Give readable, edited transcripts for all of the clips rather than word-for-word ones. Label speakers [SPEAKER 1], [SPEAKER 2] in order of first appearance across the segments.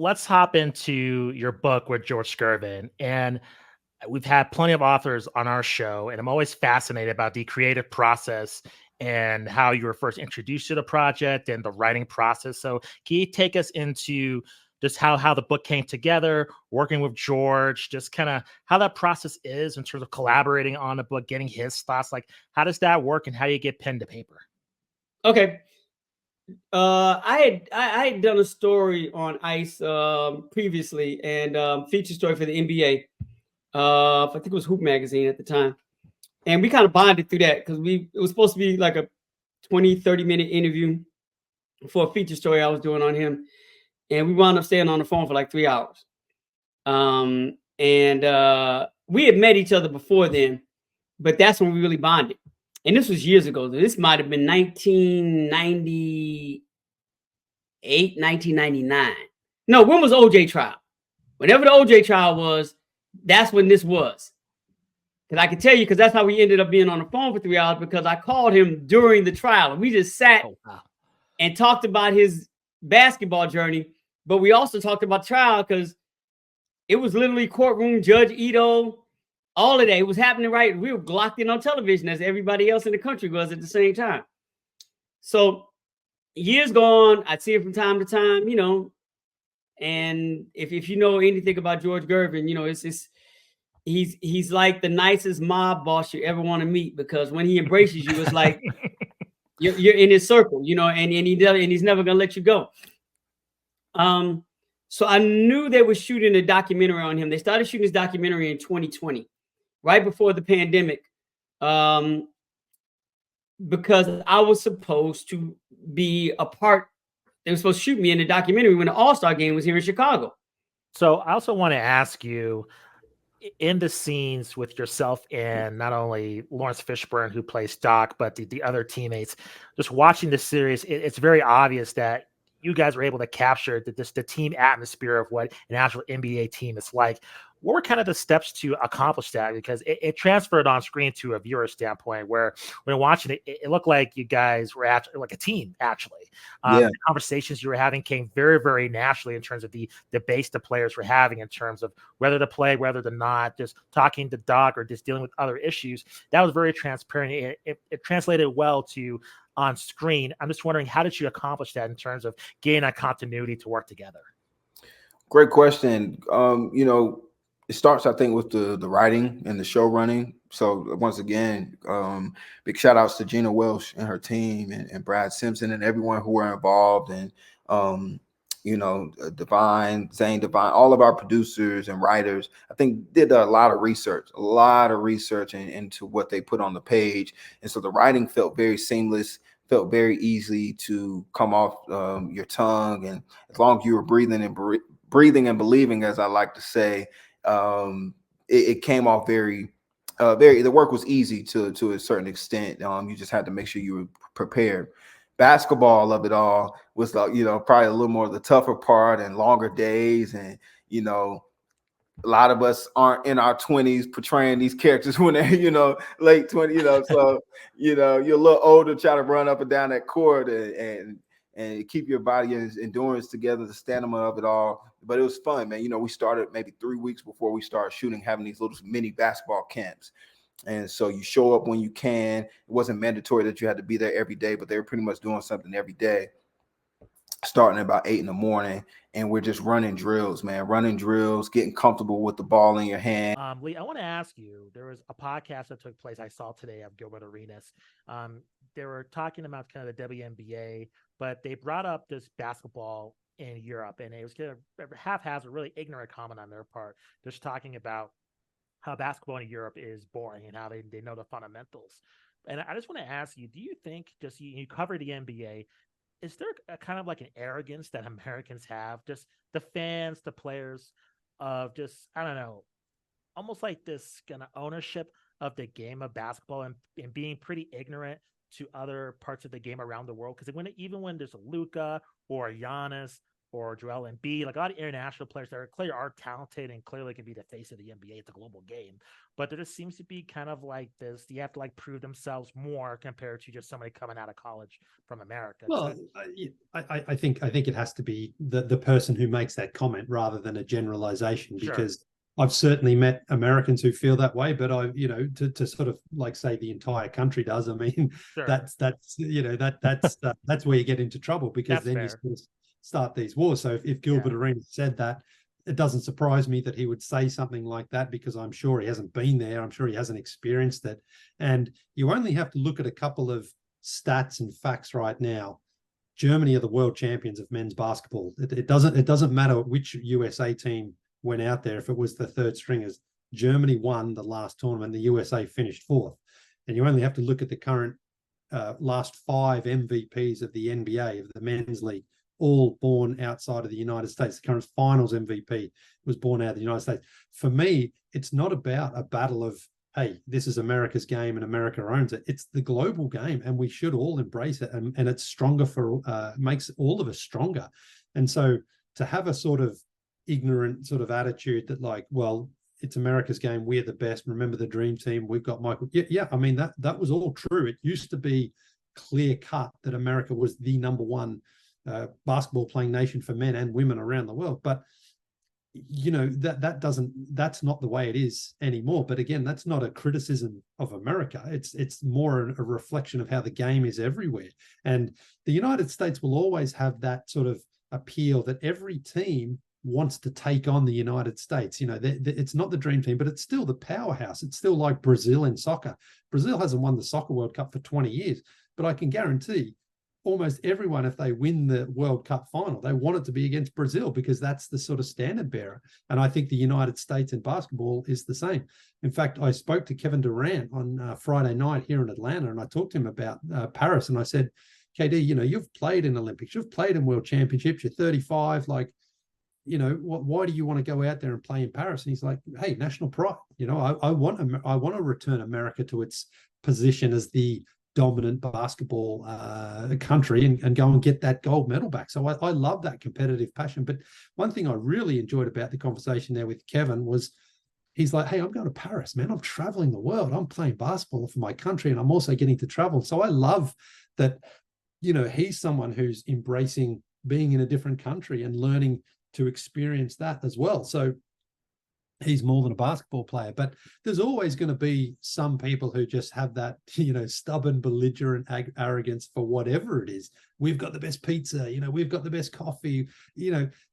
[SPEAKER 1] let's hop into your book with George Skirvin. And we've had plenty of authors on our show, and I'm always fascinated about the creative process and how you were first introduced to the project and the writing process. So, can you take us into just how the book came together, working with George, just kind of how that process is in terms of collaborating on the book, getting his thoughts? Like, how does that work, and how do you get pen to paper?
[SPEAKER 2] Okay. I had done a story on ice previously, and feature story for the NBA. I think it was Hoop Magazine at the time, and we kind of bonded through that because it was supposed to be like a 20-30 minute interview for a feature story I was doing on him, and we wound up staying on the phone for like 3 hours. And we had met each other before then, but that's when we really bonded. And this was years ago. This might have been 1998, 1999. No, when was OJ trial? Whenever the OJ trial was, that's when this was. Because I can tell you, because that's how we ended up being on the phone for 3 hours, because I called him during the trial. And we just sat
[SPEAKER 1] Oh, wow.
[SPEAKER 2] and talked about his basketball journey, but we also talked about trial because it was literally courtroom, Judge Ito, all of that. It was happening right. We were locked in on television as everybody else in the country was at the same time. So years gone, I'd see it from time to time, and if you know anything about George Gervin, it's he's like the nicest mob boss you ever want to meet, because when he embraces you, it's like you're in his circle, and he's never gonna let you go. So I knew they were shooting a documentary on him. They started shooting this documentary in 2020, right before the pandemic, because I was supposed to be a part. They were supposed to shoot me in the documentary when the All-Star game was here in Chicago.
[SPEAKER 1] So, I also want to ask you, in the scenes with yourself and not only Lawrence Fishburne, who plays Doc, but the other teammates, just watching the series, it's very obvious that you guys were able to capture the team atmosphere of what an actual NBA team is like. What were kind of the steps to accomplish that? Because it transferred on screen to a viewer standpoint, where when watching it, it looked like you guys were actually like a team, actually.
[SPEAKER 3] Yeah.
[SPEAKER 1] The conversations you were having came very, very naturally in terms of the debate the players were having in terms of whether to play, whether to not, just talking to Doc or just dealing with other issues. That was very transparent. It translated well to on screen. I'm just wondering, how did you accomplish that in terms of getting that continuity to work together?
[SPEAKER 3] Great question. It starts, I think, with the writing and the show running. So once again, big shout outs to Gina Welsh and her team, and Brad Simpson and everyone who were involved, and Divine, Zane Divine, all of our producers and writers, I think, did a lot of research, into what they put on the page. And so the writing felt very seamless, felt very easy to come off your tongue. And as long as you were breathing and believing, as I like to say, it came off the work was easy to a certain extent. You just had to make sure you were prepared. Basketball of it all was like, probably a little more of the tougher part and longer days. And, a lot of us aren't in our 20s portraying these characters when they're, late 20, so, you're a little older, try to run up and down that court and keep your body and endurance together, the stamina of it all. But it was fun, man. We started maybe 3 weeks before we started shooting, having these little mini basketball camps. And so you show up when you can. It wasn't mandatory that you had to be there every day, but they were pretty much doing something every day, starting at about 8 in the morning. And we're just running drills, getting comfortable with the ball in your hand.
[SPEAKER 1] Lee, I want to ask you, there was a podcast that took place I saw today of Gilbert Arenas. They were talking about kind of the WNBA, but they brought up this basketball in Europe, and it was kind of half-hazard, really ignorant comment on their part, just talking about how basketball in Europe is boring and how they know the fundamentals. And I just want to ask you, do you think, just you cover the NBA, is there a kind of like an arrogance that Americans have, just the fans, the players, of just, I don't know, almost like this kind of ownership of the game of basketball, and being pretty ignorant to other parts of the game around the world? Because even when there's a Luca or a Giannis or Joel Embiid, like a lot of international players that are clearly are talented and clearly can be the face of the NBA. It's a global game, but there just seems to be kind of like this. You have to like prove themselves more compared to just somebody coming out of college from America.
[SPEAKER 4] Well, I think it has to be the person who makes that comment rather than a generalization,
[SPEAKER 1] Sure.
[SPEAKER 4] because I've certainly met Americans who feel that way, but to sort of like say the entire country does. I mean,
[SPEAKER 1] Sure.
[SPEAKER 4] that's that's where you get into trouble, because
[SPEAKER 1] That's
[SPEAKER 4] then
[SPEAKER 1] fair.
[SPEAKER 4] you sort of start these wars. So if Gilbert Arenas said that, it doesn't surprise me that he would say something like that, because I'm sure he hasn't been there. I'm sure he hasn't experienced it. And you only have to look at a couple of stats and facts right now. Germany are the world champions of men's basketball. It doesn't matter which USA team went out there. If it was the third stringers, Germany won the last tournament. The USA finished fourth. And you only have to look at the current last 5 MVPs of the NBA, of the men's league, all born outside of the United States. The current finals MVP was born out of the United States. For me, it's not about a battle of, hey, this is America's game and America owns it. It's the global game, and we should all embrace it. And it's stronger makes all of us stronger. And so to have a sort of ignorant sort of attitude that like, well, it's America's game, we're the best, remember the dream team, we've got Michael. Yeah, I mean, that was all true. It used to be clear cut that America was the number one basketball playing nation for men and women around the world. But that's not the way it is anymore. But again, that's not a criticism of America. It's more a reflection of how the game is everywhere. And the United States will always have that sort of appeal that every team wants to take on the United States. It's not the dream team, but it's still the powerhouse. It's still like Brazil in soccer. Brazil hasn't won the Soccer World Cup for 20 years, but I can guarantee almost everyone, if they win the World Cup final, they want it to be against Brazil, because that's the sort of standard bearer. And I think the United States in basketball is the same. In fact, I spoke to Kevin Durant on Friday night here in Atlanta, and I talked to him about Paris. And I said, KD, you've played in Olympics, you've played in World Championships, you're 35, like, why do you want to go out there and play in Paris? And he's like, hey, national pride. I want to return America to its position as the dominant basketball country and go and get that gold medal back. So I love that competitive passion. But one thing I really enjoyed about the conversation there with Kevin was he's like, hey, I'm going to Paris, man. I'm traveling the world. I'm playing basketball for my country, and I'm also getting to travel. So I love that, he's someone who's embracing being in a different country and learning to experience that as well. So he's more than a basketball player. But there's always going to be some people who just have that, stubborn, belligerent arrogance for whatever it is. We've got the best pizza, we've got the best coffee,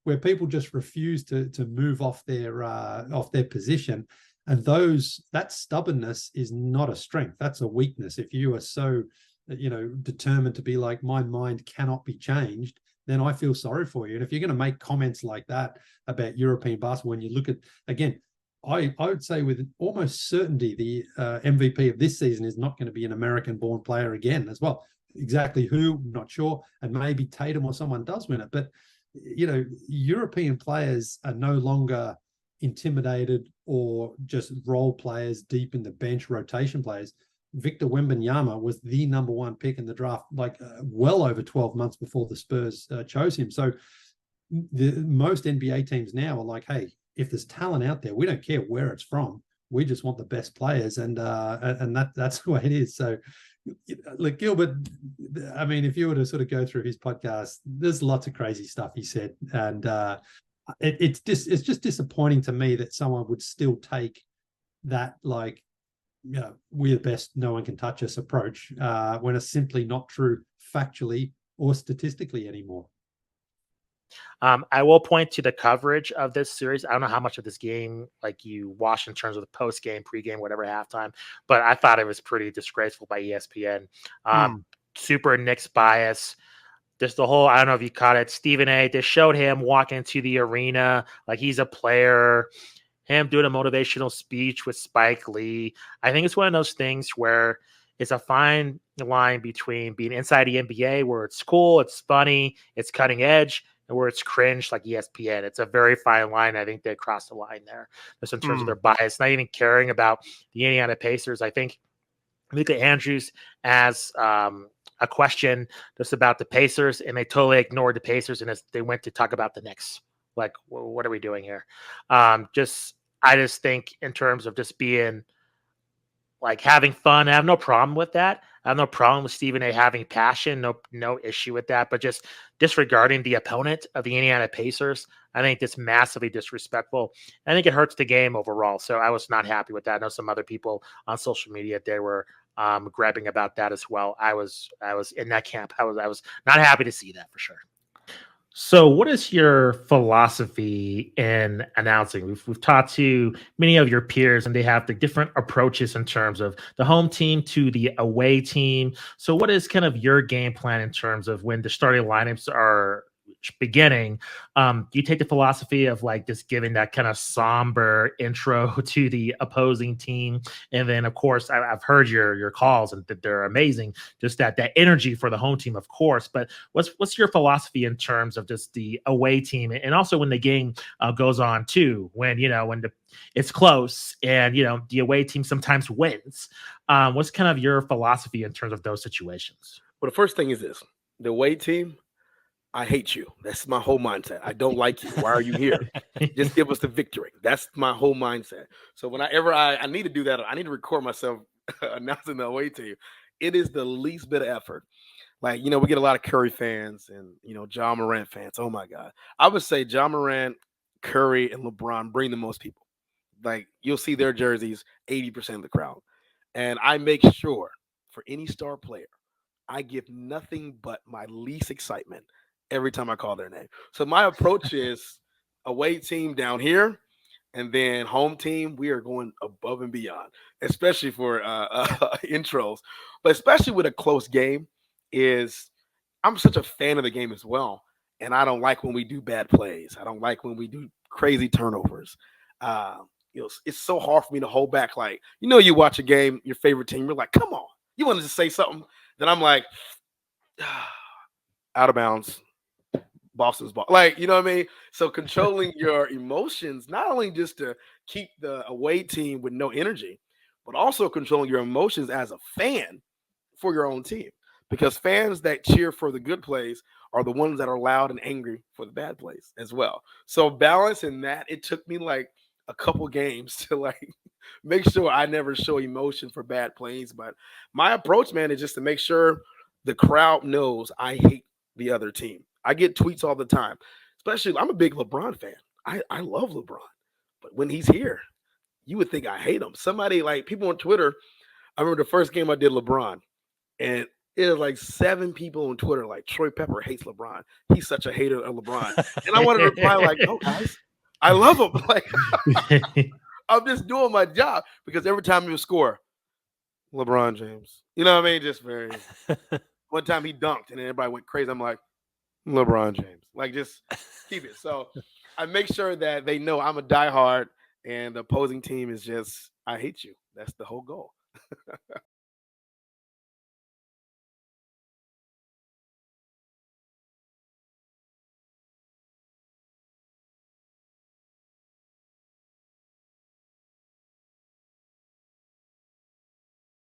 [SPEAKER 4] where people just refuse to move off their position. And that stubbornness is not a strength. That's a weakness. If you are so, determined to be like, my mind cannot be changed, then I feel sorry for you. And if you're going to make comments like that about European basketball, when you look at, again, I would say with almost certainty, the MVP of this season is not going to be an American-born player again as well. Exactly who, not sure. And maybe Tatum or someone does win it. But, European players are no longer intimidated or just role players deep in the bench, rotation players. Victor Wembanyama was the number one pick in the draft, well over 12 months before the Spurs chose him. So most NBA teams now are like, hey, if there's talent out there, we don't care where it's from. We just want the best players. And that's the way it is. So look, Gilbert, I mean, if you were to sort of go through his podcast, there's lots of crazy stuff he said. And it's just disappointing to me that someone would still take that, like, we're the best, no one can touch us approach, when it's simply not true factually or statistically anymore.
[SPEAKER 1] I will point to the coverage of this series. I don't know how much of this game like you watched in terms of the post game, pre-game, whatever, halftime, but I thought it was pretty disgraceful by ESPN. Super Knicks bias. Just the whole, I don't know if you caught it, Stephen A. They showed him walking into the arena like he's a player. Him doing a motivational speech with Spike Lee. I think it's one of those things where it's a fine line between being inside the NBA, where it's cool, it's funny, it's cutting edge, and where it's cringe like ESPN. It's a very fine line. I think they crossed the line there, just in terms of their bias, not even caring about the Indiana Pacers. I think Luka Andrews as a question just about the Pacers, and they totally ignored the Pacers, and they went to talk about the Knicks. Like, what are we doing here? I just think in terms of just being like having fun. I have no problem with that. I have no problem with Stephen A having passion. No issue with that. But just disregarding the opponent of the Indiana Pacers, I think that's massively disrespectful. I think it hurts the game overall. So I was not happy with that. I know some other people on social media they were grabbing about that as well. I was in that camp. I was not happy to see that for sure. So, what is your philosophy in announcing? We've talked to many of your peers, and they have the different approaches in terms of the home team to the away team. So, what is kind of your game plan in terms of when the starting lineups are beginning? Do you take the philosophy of like just giving that kind of somber intro to the opposing team, and then of course I've heard your calls and that they're amazing. Just that energy for the home team, of course, but what's your philosophy in terms of just the away team, and also when the game goes on too, when it's close and the away team sometimes wins. What's kind of your philosophy in terms of those situations?
[SPEAKER 5] Well, the first thing is this: the away team, I hate you. That's my whole mindset. I don't like you. Why are you here? Just give us the victory. That's my whole mindset. So whenever I need to do that, I need to record myself announcing the away team. It is the least bit of effort. Like, we get a lot of Curry fans and, John Morant fans. Oh, my God. I would say John Morant, Curry, and LeBron bring the most people. Like, you'll see their jerseys, 80% of the crowd. And I make sure for any star player, I give nothing but my least excitement every time I call their name. So my approach is away team down here, and then home team, we are going above and beyond, especially for intros, but especially with a close game. Is I'm such a fan of the game as well, and I don't like when we do bad plays. I don't like when we do crazy turnovers. It's so hard for me to hold back. Like, you watch a game, your favorite team, you're like, come on, you want to say something? Then I'm like, out of bounds. Boston's ball. Like, you know what I mean? So controlling your emotions, not only just to keep the away team with no energy, but also controlling your emotions as a fan for your own team. Because fans that cheer for the good plays are the ones that are loud and angry for the bad plays as well. So balancing that, it took me like a couple games to like make sure I never show emotion for bad plays. But my approach, man, is just to make sure the crowd knows I hate the other team. I get tweets all the time, especially I'm a big LeBron fan. I love LeBron, but when he's here, you would think I hate him. Somebody like people on Twitter. I remember the first game I did LeBron, and it was like 7 people on Twitter like Troy Pepper hates LeBron. He's such a hater of LeBron, and I wanted to reply like, "No, guys, I love him. Like I'm just doing my job because every time he would score, LeBron James, you know what I mean? Just very. One time he dunked, and everybody went crazy. I'm like, LeBron James. Like, just keep it. So I make sure that they know I'm a diehard and the opposing team is just, I hate you. That's the whole goal.